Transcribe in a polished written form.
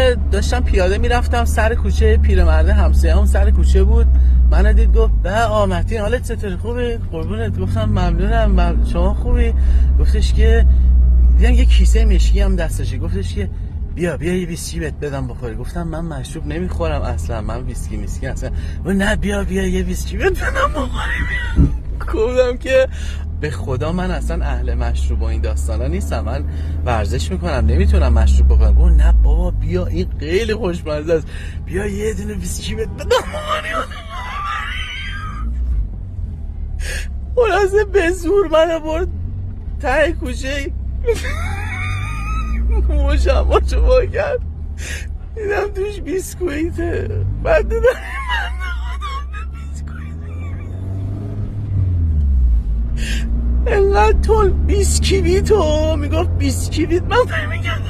که داشتم پیاده میرفتم سر کوچه، پیرمرده همسایه‌مون سر کوچه بود، منو دید گفت به متین حالت چطوره؟ خوبه؟ قربونت. گفتم ممنونم. شما خوبی؟ گفتش که دیدم یه کیسه مشکی هم دستشه، گفتش که بیا یه ویسکی بهت بدم بخوری. گفتم من مشروب نمیخورم اصلا، من ویسکی اصلا. و نه بیا یه ویسکی بهت بدم بخوری. گفتم که به خدا من اصلا اهل مشروب و این داستانا نیستم، من ورزش میکنم نمیتونم مشروب بخورم. گفت نه بابا بیا این خیلی خوشمزه است، بیا یه دونه ویسکی بهت بدم بخوری. خلاصه به زور منو برد ته کوچه، مشماشو با کرد، دیدم توش بیسکویته. بعد دیدم انقدر طول بیسکویتو میگفت بیسکویت، من فهمیدم